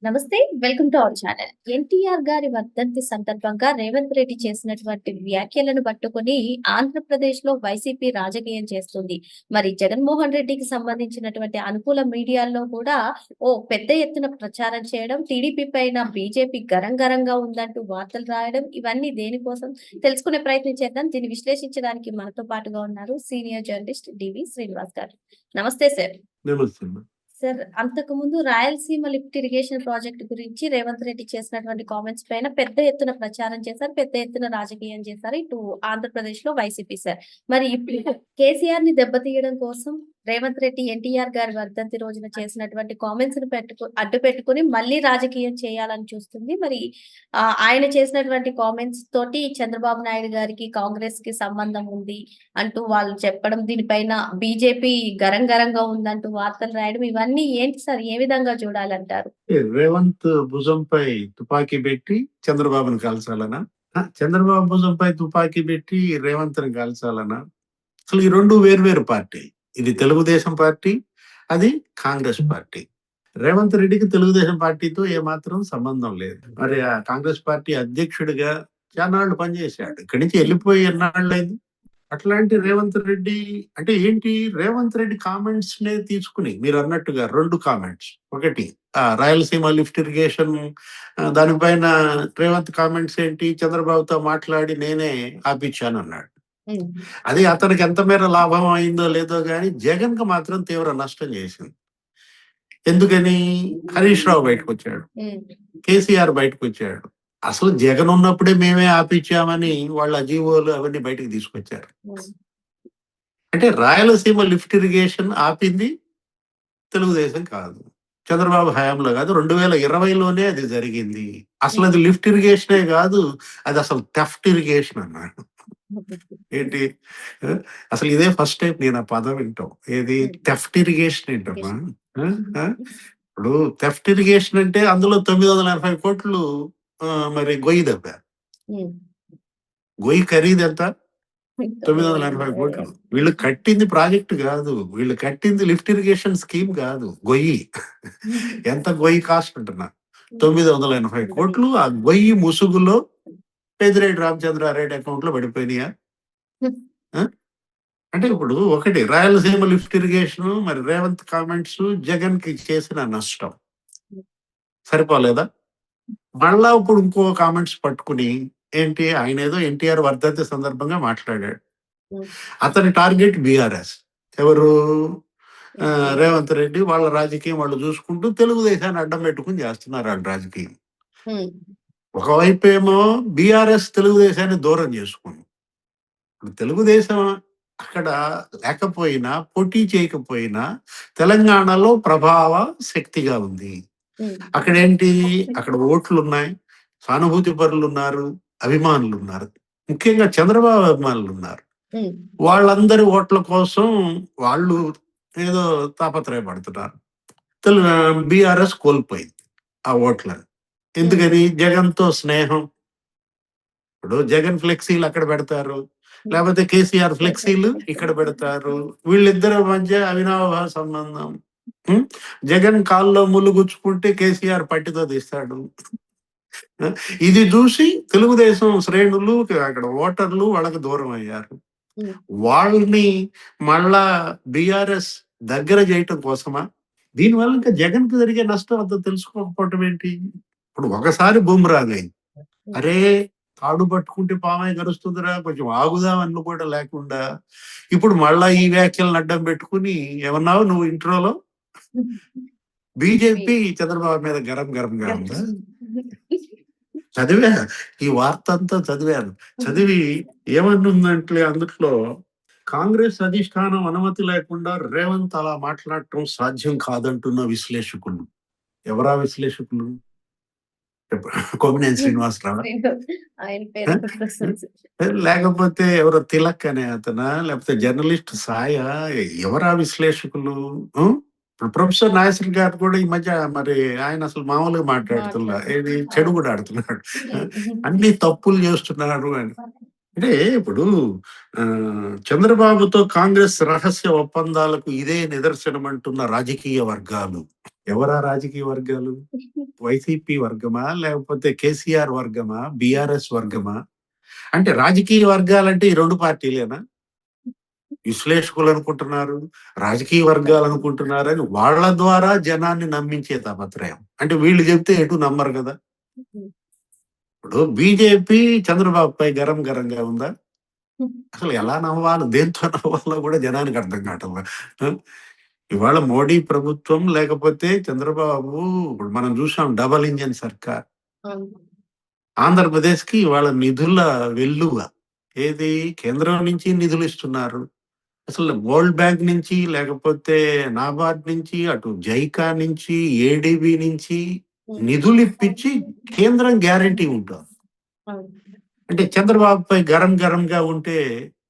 నమస్తే. Welcome to our channel. NTR గారి వర్ధంతి సందర్భంగా రేవంత్ రెడ్డి చేసినటువంటి వ్యాఖ్యలను పట్టుకొని ఆంధ్రప్రదేశ్‌లో వైసీపీ రాజకీయం చేస్తుంది. మరి జగన్మోహన్ రెడ్డికి సంబంధించినటువంటి అనుకూల మీడియాల్లో కూడా పెద్ద ఎత్తున ప్రచారం చేయడం, టీడీపీ పైన బీజేపీ గరంగరంగా ఉందంటూ వార్తలు రాయడం, ఇవన్నీ దేనికోసం తెలుసుకునే ప్రయత్నం చేద్దాం. దీన్ని విశ్లేషించడానికి మనతో పాటుగా ఉన్నారు సీనియర్ జర్నలిస్ట్ డివి శ్రీనివాస్ గారు. నమస్తే సార్. నమస్తే. సార్, అంతకుముందు రాయలసీమ లిఫ్ట్ ఇరిగేషన్ ప్రాజెక్ట్ గురించి రేవంత్ రెడ్డి చేసినటువంటి కామెంట్స్ పైన పెద్ద ఎత్తున ప్రచారం చేశారు. పెద్ద ఎత్తున రాజకీయం చేశారు. ఇటు ఆంధ్రప్రదేశ్‌లో వైసీపీ సార్. మరి ఇప్పుడు కేసీఆర్‌ని దెబ్బతీయడం కోసం రేవంత్ రెడ్డి ఎన్టీఆర్ గారి వర్ధంతి రోజున చేసినటువంటి కామెంట్స్‌ని అడ్డు పెట్టుకొని మళ్ళీ రాజకీయం చేయాలని చూస్తుంది. మరి ఆయన చేసినటువంటి కామెంట్స్ తోటి చంద్రబాబు నాయుడు గారికి, కాంగ్రెస్‌కి సంబంధం ఉంది అంటూ వాళ్ళు చెప్పడం, దీనిపైన బీజేపీ గరంగరంగా ఉందంటూ వార్తలు రాయడం, ఇవన్నీ ఏంటి సార్? ఏ విధంగా చూడాలంటారు? రేవంత్ భుజంపై తుపాకీ పెట్టి చంద్రబాబుని కాల్చాలనా? చంద్రబాబు భుజంపై తుపాకీ పెట్టి రేవంత్‌ని కాల్చాలనా? అసలు ఈ 2 వేర్వేరు పార్టీ. ఇది తెలుగుదేశం పార్టీ, అది కాంగ్రెస్ పార్టీ. రేవంత్ రెడ్డికి తెలుగుదేశం పార్టీతో ఏమాత్రం సంబంధం లేదు. మరి ఆ కాంగ్రెస్ పార్టీ అధ్యక్షుడిగా చానాళ్లు పనిచేశాడు. ఇక్కడి నుంచి వెళ్ళిపోయి ఎన్నాళ్ళైంది? అట్లాంటి రేవంత్ రెడ్డి అంటే ఏంటి? రేవంత్ రెడ్డి కామెంట్స్ నే తీసుకుని మీరు అన్నట్టుగా 2 కామెంట్స్. ఒకటి రాయలసీమ లిఫ్ట్ ఇరిగేషన్ దానిపైన రేవంత్ కామెంట్స్ ఏంటి? చంద్రబాబుతో మాట్లాడి నేనే ఆపిచ్చానన్నాడు. అది అతనికి ఎంత మేర లాభం అయిందో లేదో గాని జగన్ కు మాత్రం తీవ్ర నష్టం చేసింది. ఎందుకని? హరీష్ రావు బయటకొచ్చాడు, కేసీఆర్ బయటకొచ్చాడు. అసలు జగన్ ఉన్నప్పుడే మేమే ఆపిచ్చామని వాళ్ళ జీవోలు అవన్నీ బయటకు తీసుకొచ్చారు. అంటే రాయలసీమ లిఫ్ట్ ఇరిగేషన్ ఆపింది తెలుగుదేశం కాదు, చంద్రబాబు హయాంలో కాదు, 2020లోనే అది జరిగింది. అసలు అది లిఫ్ట్ ఇరిగేషనే కాదు, అది అసలు థెఫ్ట్ ఇరిగేషన్ అన్నాడు. ఏంటి? అసలు ఇదే ఫస్ట్ టైం నేను ఆ పదం వింటాం. ఏది? థెఫ్ట్ ఇరిగేషన్ ఏంటమ్మా? ఇప్పుడు థెఫ్ట్ ఇరిగేషన్ అంటే అందులో 980 కోట్లు మరి గొయ్యి దవ్వారు. గొయ్యి ఖరీదు ఎంత? 980 కోట్లు. వీళ్ళు కట్టింది ప్రాజెక్ట్ కాదు, వీళ్ళు కట్టింది లిఫ్ట్ ఇరిగేషన్ స్కీమ్ కాదు, గొయ్యి. ఎంత గొయ్యి కాస్ట్ అంటున్నా? 980 కోట్లు. ఆ గొయ్యి ముసుగులో పెద్దిరెడ్డి రామచంద్రారెడ్డి అకౌంట్ లో పడిపోయినాయా? అంటే ఇప్పుడు ఒకటి రాయలసీమ లిఫ్ట్ ఇరిగేషన్, మరి రేవంత్ కామెంట్స్ జగన్ కి చేసిన నష్టం సరిపోలేదా? మళ్ళా ఇప్పుడు ఇంకో కామెంట్స్ పట్టుకుని ఏంటి? ఆయన ఏదో ఎన్టీఆర్ వర్ధంతి సందర్భంగా మాట్లాడాడు. అతని టార్గెట్ బీఆర్ఎస్. ఎవరు? రేవంత్ రెడ్డి. వాళ్ళ రాజకీయం వాళ్ళు చూసుకుంటూ తెలుగుదేశాన్ని అడ్డం పెట్టుకుని చేస్తున్నారు వాళ్ళ రాజకీయం. ఒకవైపు ఏమో బీఆర్ఎస్ తెలుగుదేశాన్ని దూరం చేసుకుంది. తెలుగుదేశం అక్కడ లేకపోయినా, పోటీ చేయకపోయినా తెలంగాణలో ప్రభావ శక్తిగా ఉంది. అక్కడేంటి? అక్కడ ఓట్లు ఉన్నాయి, సానుభూతి పరులు ఉన్నారు, అభిమానులు ఉన్నారు, ముఖ్యంగా చంద్రబాబు అభిమానులు ఉన్నారు. వాళ్ళందరి ఓట్ల కోసం వాళ్ళు ఏదో తాపత్రయపడుతున్నారు. బీఆర్ఎస్ కోల్పోయింది ఆ ఓట్లను. ఎందుకని? జగన్ తో స్నేహం. ఇప్పుడు జగన్ ఫ్లెక్సీలు అక్కడ పెడతారు, లేకపోతే కేసీఆర్ ఫ్లెక్సీలు ఇక్కడ పెడతారు. వీళ్ళిద్దరి మధ్య అవినాభావ సంబంధం. జగన్ కాల్లో ముళ్ళు గుచ్చుకుంటే కేసీఆర్ పట్టితో తీస్తాడు. ఇది చూసి తెలుగుదేశం శ్రేణులు, అక్కడ ఓటర్లు వాళ్ళకి దూరం అయ్యారు. వాళ్ళని మళ్ళా బీఆర్ఎస్ దగ్గర చేయటం కోసమా? దీనివల్ల ఇంకా జగన్ కి జరిగే నష్టం అంత తెలుసుకోకపోవటం ఏంటి? ఇప్పుడు ఒకసారి బూమ్రాంగ్ అయింది. అరే తాడు పట్టుకుంటే పామాయి గరుస్తుందిరా, కొంచెం ఆగుదామని కూడా లేకుండా ఇప్పుడు మళ్ళా ఈ వ్యాఖ్యలను అడ్డం పెట్టుకుని ఏమన్నావు నువ్వు ఇంట్రోలో? బీజేపీ చంద్రబాబు మీద గరంగా ఉందా? చదివా, ఈ వార్త అంతా చదివాను. చదివి ఏమనుందంటే అందుట్లో కాంగ్రెస్ అధిష్టానం అనుమతి లేకుండా రేవంత్ అలా మాట్లాడటం సాధ్యం కాదంటున్న విశ్లేషకులు. ఎవరా విశ్లేషకులు? కొమ్మినేని శ్రీనివాసరావు, లేకపోతే ఎవరో తిలక్ అనే అతనా, లేకపోతే జర్నలిస్ట్ సాయ? ఎవరా విశ్లేషకులు? ప్రొఫెసర్ నాయసర్ గారు కూడా ఈ మధ్య మరి ఆయన అసలు మామూలుగా మాట్లాడుతున్నా, ఏది చెడు కూడా ఆడుతున్నాడు, అన్ని తప్పులు చేస్తున్నారు అని. అంటే ఇప్పుడు చంద్రబాబుతో కాంగ్రెస్ రహస్య ఒప్పందాలకు ఇదే నిదర్శనం అంటున్న రాజకీయ వర్గాలు ఎవరా రాజకీయ వర్గాలు? వైసీపీ వర్గమా? లేకపోతే కేసీఆర్ వర్గమా? బీఆర్ఎస్ వర్గమా? అంటే రాజకీయ వర్గాలంటే ఈ 2 పార్టీలేనా? విశ్లేషకులు అనుకుంటున్నారు, రాజకీయ వర్గాలు అనుకుంటున్నారని వాళ్ళ ద్వారా జనాన్ని నమ్మించే తాపత్రయం. అంటే వీళ్ళు చెప్తే ఎటు నమ్మరు కదా! ఇప్పుడు బీజేపీ చంద్రబాబుపై గరం గరంగా ఉందా? అసలు ఎలా నవ్వాలో, దేంతో నవ్వాలో కూడా జనానికి అర్థం కావట్ల. ఇవాళ మోడీ ప్రభుత్వం లేకపోతే చంద్రబాబు, ఇప్పుడు మనం చూసాం డబుల్ ఇంజిన్ సర్కార్. ఆంధ్రప్రదేశ్‌కి ఇవాళ నిధుల వెల్లువ. ఏది? కేంద్రం నుంచి నిధులు ఇస్తున్నారు. అసలు వరల్డ్ బ్యాంక్ నుంచి, లేకపోతే నాబార్డ్ నుంచి, అటు జైకా నుంచి, ఏడీబీ నుంచి నిధులు ఇప్పించి కేంద్రం గ్యారంటీ ఉంటుంది. అంటే చంద్రబాబుపై గరం గరంగా ఉంటే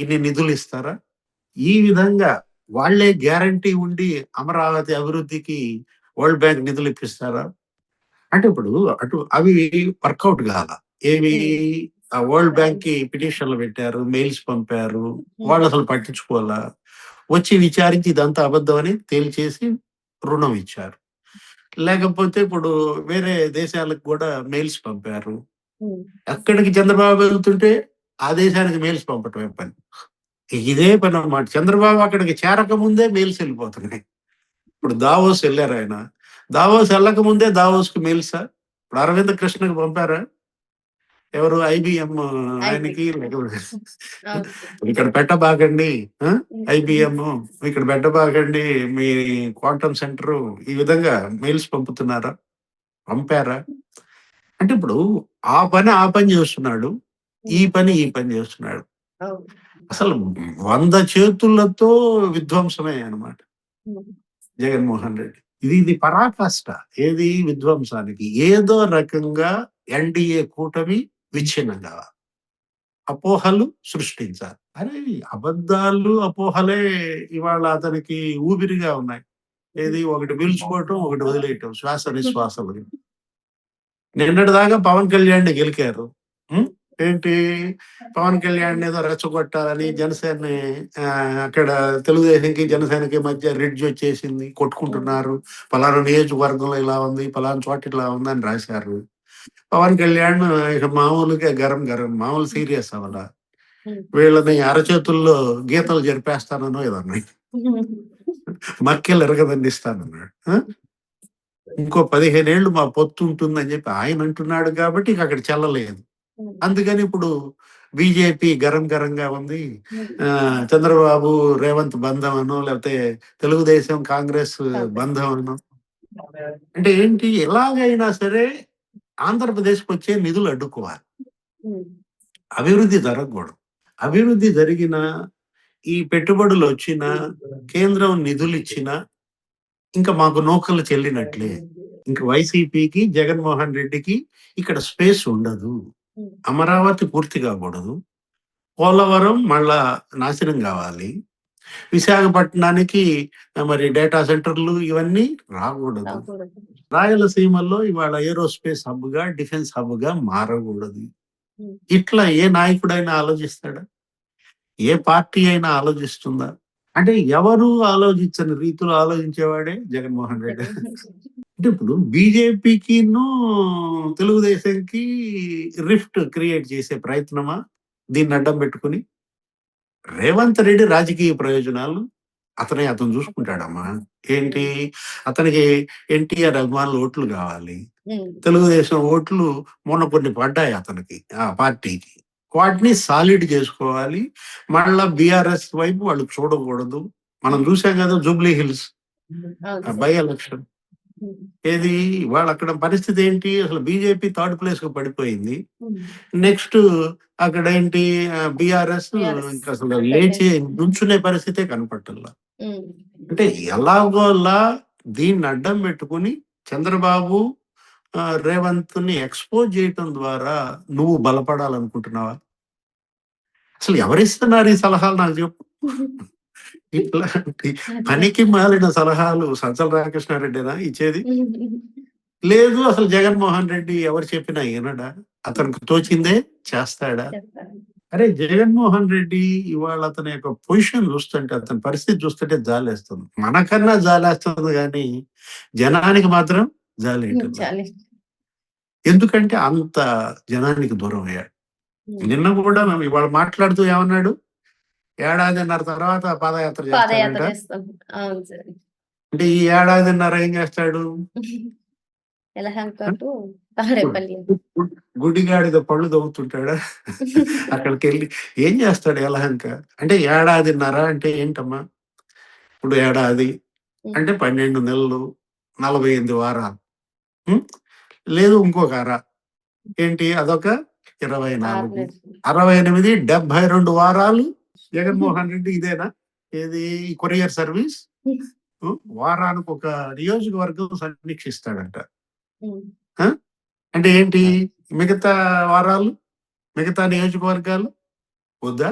ఇన్ని నిధులు ఇస్తారా? ఈ విధంగా వాళ్ళే గ్యారంటీ ఉండి అమరావతి అభివృద్ధికి వరల్డ్ బ్యాంక్ నిధులు ఇప్పిస్తారా? అంటే ఇప్పుడు అటు అవి వర్కౌట్ కాల. ఏవి? ఆ వరల్డ్ బ్యాంక్ కి పిటిషన్లు పెట్టారు, మెయిల్స్ పంపారు, వాళ్ళు అసలు పట్టించుకోవాలా, వచ్చి విచారించి ఇదంతా అబద్ధం అని తేల్చేసి రుణం ఇచ్చారు. లేకపోతే ఇప్పుడు వేరే దేశాలకు కూడా మెయిల్స్ పంపారు. ఎక్కడికి చంద్రబాబు వెళ్తుంటే ఆ దేశానికి మెయిల్స్ పంపటమే పని. ఇదే పని అన్నమాట. చంద్రబాబు అక్కడికి చేరక ముందే మెయిల్స్ వెళ్ళిపోతున్నాయి. ఇప్పుడు దావోస్ వెళ్ళారు ఆయన. దావోస్ వెళ్ళక ముందే దావోస్‌కి మెయిల్సా? ఇప్పుడు అరవింద్ కృష్ణకి పంపారా? ఎవరు? ఐబీఎం ఆయనకి ఇక్కడ పెట్టబాకండి, ఐబీఎం ఇక్కడ పెట్టబాకండి మీ క్వాంటమ్ సెంటర్, ఈ విధంగా మెయిల్స్ పంపుతున్నారా? పంపారా? అంటే ఇప్పుడు ఆ పని చేస్తున్నాడు. ఈ పని చేస్తున్నాడు. అసలు 100 చేతులతో విధ్వంసమే అన్నమాట జగన్మోహన్ రెడ్డి. ఇది పరాకాష్ట. ఏది? విధ్వంసానికి. ఏదో రకంగా ఎన్డీఏ కూటమి విచ్ఛిన్నం కావాలి. అపోహలు సృష్టించాలి. అరే అబద్ధాలు, అపోహలే ఇవాళ అతనికి ఊపిరిగా ఉన్నాయి. ఏది? ఒకటి పీల్చుకోవటం, ఒకటి వదిలేయటం, శ్వాస నిశ్వాసలు. నిన్నటిదాకా పవన్ కళ్యాణ్ గెలికారు. ఏంటి? పవన్ కళ్యాణ్ ఏదో రెచ్చగొట్టాలని జనసేనని అక్కడ తెలుగుదేశంకి జనసేనకి మధ్య రిడ్జ్ వచ్చేసింది, కొట్టుకుంటున్నారు, పలానా నియోజకవర్గంలో ఇలా ఉంది, పలానా చోట ఇలా ఉంది అని రాశారు. పవన్ కళ్యాణ్ ఇక మామూలుగా గరం మామూలు సీరియస్ అవ్వాల. వీళ్ళని అరచేతుల్లో గీతలు జరిపేస్తానో ఏదన్నాడు. మక్కెలు ఎరగదండిస్తానన్నాడు. ఇంకో 15 ఏళ్ళు మా పొత్తు ఉంటుందని చెప్పి ఆయన అంటున్నాడు కాబట్టి ఇక అక్కడ చెల్లలేదు. అందుకని ఇప్పుడు బీజేపీ గరంగా ఉంది. చంద్రబాబు రేవంత్ బంధం అనో, లేకపోతే తెలుగుదేశం కాంగ్రెస్ బంధం అనో. అంటే ఏంటి? ఎలాగైనా సరే ఆంధ్రప్రదేశ్కి వచ్చే నిధులు అడ్డుకోవాలి. అభివృద్ధి జరగకూడదు. అభివృద్ధి జరిగిన, ఈ పెట్టుబడులు వచ్చిన, కేంద్రం నిధులు ఇచ్చిన ఇంకా మాకు నూకలు చెల్లినట్లే. ఇంక వైసీపీకి, జగన్మోహన్ రెడ్డికి ఇక్కడ స్పేస్ ఉండదు. అమరావతి పూర్తి కాకూడదు. పోలవరం మళ్ళా నాశనం కావాలి. విశాఖపట్నానికి మరి డేటా సెంటర్లు ఇవన్నీ రాకూడదు. రాయలసీమలో ఇవాళ ఏరోస్పేస్ హబ్ గా, డిఫెన్స్ హబ్ గా మారకూడదు. ఇట్లా ఏ నాయకుడైనా ఆలోచిస్తాడా? ఏ పార్టీ అయినా ఆలోచిస్తుందా? అంటే ఎవరు ఆలోచించని రీతిలో ఆలోచించేవాడే జగన్మోహన్ రెడ్డి. అంటే ఇప్పుడు బీజేపీకిను తెలుగుదేశంకి రిఫ్ట్ క్రియేట్ చేసే ప్రయత్నమా దీన్ని అడ్డం పెట్టుకుని? రేవంత్ రెడ్డి రాజకీయ ప్రయోజనాలు అతను చూసుకుంటాడమ్మా. ఏంటి? అతనికి ఎన్టీఆర్ అభిమానుల ఓట్లు కావాలి. తెలుగుదేశం ఓట్లు మొన్న కొన్ని పడ్డాయి అతనికి, ఆ పార్టీకి. వాటిని సాలిడ్ చేసుకోవాలి. మళ్ళా బీఆర్ఎస్ వైపు వాళ్ళు చూడకూడదు. మనం చూసాం కదా జూబ్లీ హిల్స్ బై ఎలక్షన్. ఏది? వాళ్ళు అక్కడ పరిస్థితి ఏంటి? అసలు బీజేపీ థర్డ్ ప్లేస్ కు పడిపోయింది. నెక్స్ట్ అక్కడ ఏంటి? బీఆర్ఎస్ ఇంకా అసలు లేచి నుంచునే పరిస్థితే కనపట్టల్లా. అంటే ఎలాగోలా దీన్ని అడ్డం పెట్టుకుని చంద్రబాబు రేవంత్ ని ఎక్స్పోజ్ చేయటం ద్వారా నువ్వు బలపడాలనుకుంటున్నావా? అసలు ఎవరిస్తున్నారు ఈ సలహాలు నాకు చెప్పు. ఇట్లాంటి పనికి మాలిన సలహాలు సజ్జల రామకృష్ణారెడ్డినా ఇచ్చేది? లేదు. అసలు జగన్మోహన్ రెడ్డి ఎవరు చెప్పినా వినడా? అతనికి తోచిందే చేస్తాడా? అరే జగన్మోహన్ రెడ్డి ఇవాళ అతని యొక్క పొజిషన్ చూస్తుంటే, అతని పరిస్థితి చూస్తుంటే జాలేస్తుంది. మనకన్నా జాలేస్తుంది గానీ, జనానికి మాత్రం జాలేయటంలా. చాలి. ఎందుకంటే అంత జనానికి దూరం అయ్యాడు. హ్మ్. నిన్న కూడా మేము ఇవాళ మాట్లాడుతూ ఏమన్నాడు? ఏడాదిన్నర తర్వాత పాదయాత్ర పాదయాత్ర చేస్తాడంట. చేస్తాం. అవును సార్. అంటే ఈ ఏడాదిన్నర ఏం చేస్తాడు? యలహంక ఆ? To good Tadepalli. గుడ్డిగాడిద పళ్ళు తవ్వుతుంటాడా? అక్కడికెళ్ళి ఏం చేస్తాడు యలహంక? అంటే ఏడాదిన్నర అంటే ఏంటమ్మా? ఇప్పుడు ఏడాది హ్మ్. అంటే 12 నెలలు, 48 వారాలు. హ్మ్. లేదు ఇంకొక అర. ఏంటి అదొక 6 24, నెలలు. 68, 72 వారాలు జగన్మోహన్ రెడ్డి ఇదేనా? ఏది కొరియర్ సర్వీస్? వారానికి ఒక నియోజకవర్గం సమీక్షిస్తాడంట. హ్మ్. ఆ! అంటే ఏంటి? మిగతా వారాలు, మిగతా నియోజకవర్గాలు వద్దా?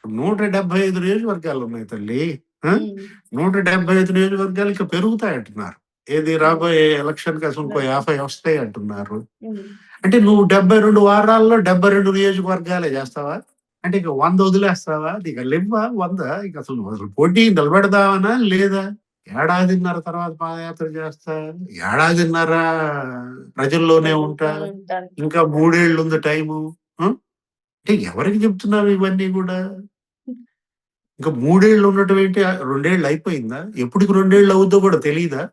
175 నియోజకవర్గాలున్నాయి తల్లి. ఆ! హ్మ్. 175 నియోజకవర్గాలు ఇక పెరుగుతాయంటున్నారు. ఏది హ్మ్. రాబోయే ఎలక్షన్‌కి అసలు ఇంకో 50 వస్తాయి అంటున్నారు. హ్మ్. అంటే నువ్వు 72 వారాల్లో 72 నియోజకవర్గాలే చేస్తావా? అంటే ఇక 100 వదిలేస్తావా? నీకు లెవ్వా 100? ఇక అసలు పోటీ నిలబెడదామనా? లేదా? ఏడాదిన్నర తర్వాత పాదయాత్ర చేస్తా. ఏడాదిన్నర ప్రజల్లోనే ఉంటా. ఉంటాను. ఇంకా 3 ఏళ్లు ఉంది టైము. ఆ! అంటే ఎవరికి చెప్తున్నావు ఇవన్నీ గూడా? ఇంకా 3 ఏళ్లు ఉండటం ఏంటి? 2 ఏళ్లు అయిపోయిందా? ఎప్పటికి 2 ఏళ్లు అవుద్దో కూడా తెలీదా?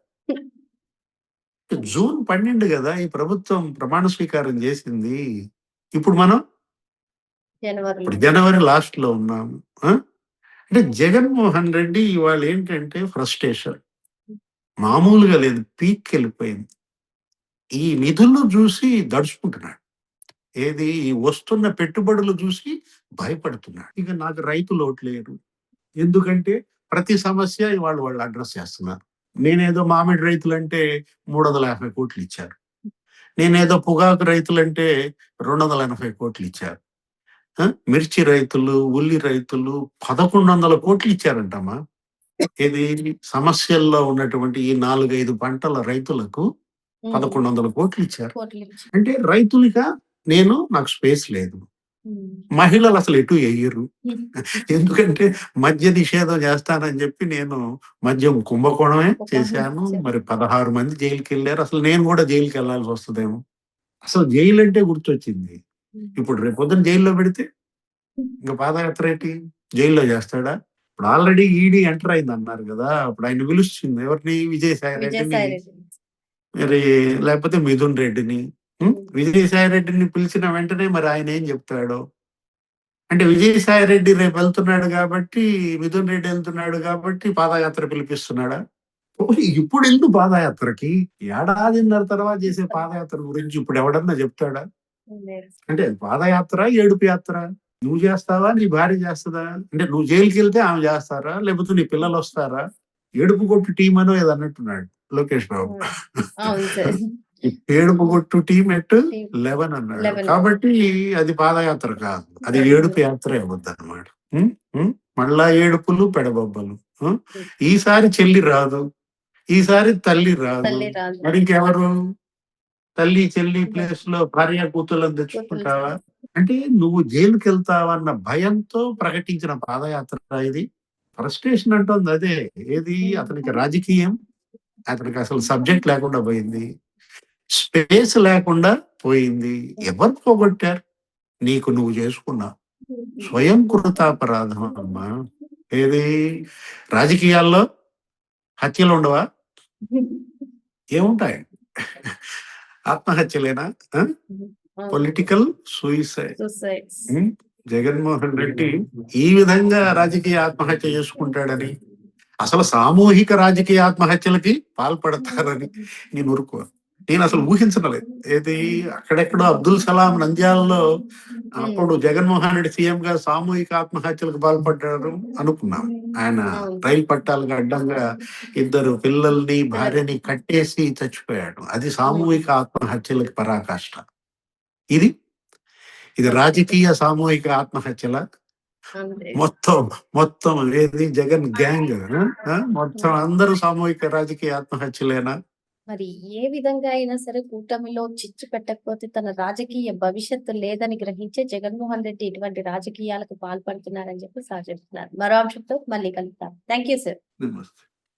జూన్ 12 గదా! ఈ ప్రభుత్వం ప్రమాణ స్వీకారం జేసింది. ఇప్పుడు మనం జనవరిలో. ఇప్పుడు జనవరి లాస్ట్‌లో ఉన్నాము. ఆ! అంటే జగన్మోహన్ రెడ్డి ఇవాళ ఏంటంటే ఫ్రస్ట్రేషన్. మామూలుగా లేదు. పీక్‌కెళ్ళిపోయింది. ఈ నిధులు జూసి దడుచుకుంటున్నాడు. ఏది ఈ వస్తున్న పెట్టుబడులు జూసి భయపడుతున్నాడు. ఇక నాకు రైతులు ఓట్లేయరు. ఎందుకంటే ప్రతి సమస్య ఇవాళ వాళ్ళు అడ్రెస్ చేస్తున్నారు. నేనేదో మామిడి రైతులంటే 350,00,00,000 ఇచ్చారు. నేనేదో పొగాకు రైతులంటే 280,00,00,000 ఇచ్చారు. ఆ! మిర్చి రైతులు, ఉల్లి రైతులు 1,100,00,00,000 ఇచ్చారంటమ్మా. ఏది సమస్యల్లో ఉన్నటువంటి ఈ 4, 5 పంటల రైతులకు హ్మ్. 1,100,00,000 ఇచ్చారు. కోట్లిచ్చి. అంటే రైతులుగా నాకు స్పేస్ లేదు. హ్మ్. మహిళలు అసలు ఎటు ఎయ్యరు. హ్మ్. ఎందుకంటే మద్య నిషేధం చేస్తానని చెప్పి నేను మద్యం కుంభకోణమే చేశాను. మరి 16 మంది జైలుకెళ్లారు. అసలు నేను కూడా జైలుకెళ్ళాల్సి వస్తదేమో. అసలు జైలంటే గుర్తొచ్చింది. ఇప్పుడు రేపొద్దున జైల్‌లో పెడితే ఇంక పాదయాత్ర ఏంటి? జైల్‌లో చేస్తాడా? ఇప్పుడు ఆల్రెడీ ఈడీ ఎంటర్ అయిందన్నారు గదా! ఇప్పుడు ఆయన పిలుస్తుంది ఎవరిని? విజయసాయి రెడ్డిని, విజయసాయి రెడ్డి. మరి లేకపోతే మిథున్ రెడ్డిని. హ్మ్. విజయసాయి రెడ్డిని పిలిచిన వెంటనే మరి ఆయన ఏం చెప్తాడో? అంటే విజయసాయి రెడ్డి రేపు వెళ్తున్నాడు గాబట్టి, మిథున్ రెడ్డి ఎళ్తున్నాడు గాబట్టి పాదయాత్ర పిలిపిస్తున్నాడా? ఓహ్! ఇప్పుడెందుకు పాదయాత్రకి? ఏడాదిన్నర తర్వాత చేసే పాదయాత్ర గురించి ఇప్పుడు ఎవడన్నా చెప్తాడా? లేదు. అంటే పాదయాత్ర, ఏడుపు యాత్ర. నువ్వు చేస్తావా? నీ భార్య చేస్తదా? అంటే నువ్వు జైలుకెళ్తే ఆమె చేస్తారా? లేకపోతే నీ పిల్లలొస్తారా? ఏడుపు గొట్టు టీమ్ అనో ఏదో అన్నట్టున్నాడు లోకేష్ బాబు. హ్మ్. అవును సార్. ఏడుపు గొట్టు టీమ్ ఎట్ టీమ్ 11 అన్నాడు. 11. కాబట్టి అది పాదయాత్ర కాదు. అది ఏడుపు యాత్రే అవుద్దన్నమాట. హ్మ్. హ్మ్. మళ్ళా ఏడుపులు, పెడబొబ్బలు. హ్మ్. హ్మ్. ఈసారి చెల్లి రాదు. ఈసారి తల్లి రాదు. తల్లి రాదు. మరి ఇంకెవరు? తల్లి, చెల్లి ఇద్దరు ప్లేస్‌లో భార్య, కూతుర్లను కూతుళ్ళు. తెచ్చుకుంటావా? అంటే నువ్వు జైలుకెళ్తావన్న భయంతో ప్రకటించిన పాదయాత్ర ఇది. ఫ్రస్ట్రేషన్ అంటోంది అదే. ఏది అతనికి హ్మ్. రాజకీయం, అతనికి అసలు సబ్జెక్ట్ లేకుండా పోయింది. స్పేస్ లేకుండా పోయింది. ఎవరు పోగొట్టారు? నీకు నువ్వు చేసుకున్నావు. స్వయం కృతాపరాధం అమ్మా. ఏది రాజకీయాల్లో హత్యలుండవా? ఏముంటాయి? ఆత్మహత్యలేనా? ఆ! అవును. Political suicide. సూసైడ్స్. హ్మ్. జగన్మోహన్ రెడ్డి ఈ విధంగా రాజకీయ ఆత్మహత్య చేసుకుంటాడని, అసలు సామూహిక రాజకీయ ఆత్మహత్యలకి పాల్పడతారని నేను ఊరుకో. నేనసలు ఊహించలేదు. ఏది అక్కడెక్కడో అబ్దుల్ సలాం నంద్యాలలో హ్మ్. అప్పుడు జగన్మోహన్ రెడ్డి సీఎంగా సామూహిక ఆత్మహత్యలకు పాల్పడ్డారు అనుకున్నాం. ఆయన అవును. రైలు పట్టాలకు అడ్డంగా ఇద్దరు పిల్లల్ని, పిల్లలు. భార్యని కట్టేసి చచ్చిపోయాడు. అది హ్మ్. సామూహిక ఆత్మహత్యలకి పరాకాష్ట. ఇది ఇది ఓకే. రాజకీయ సామూహిక ఆత్మహత్యల అంతే. మొత్తం, మొత్తం ఏది జగన్ గ్యాంగ్ మొత్తం హ్మ్. అందరూ సామూహిక రాజకీయ ఆత్మహత్యలేనా? మరి ఏ విధంగా అయినా సరే కూటమిలో చిచ్చు పెట్టకపోతే తన రాజకీయ భవిష్యత్తు లేదని గ్రహించే జగన్మోహన్ రెడ్డి ఇటువంటి రాజకీయాలకు పాల్పడుతున్నారని చెప్పి సార్ చెప్తున్నారు. మరో అంశంతో మళ్ళీ కలుద్దాం. Thank you sir. నమస్తే.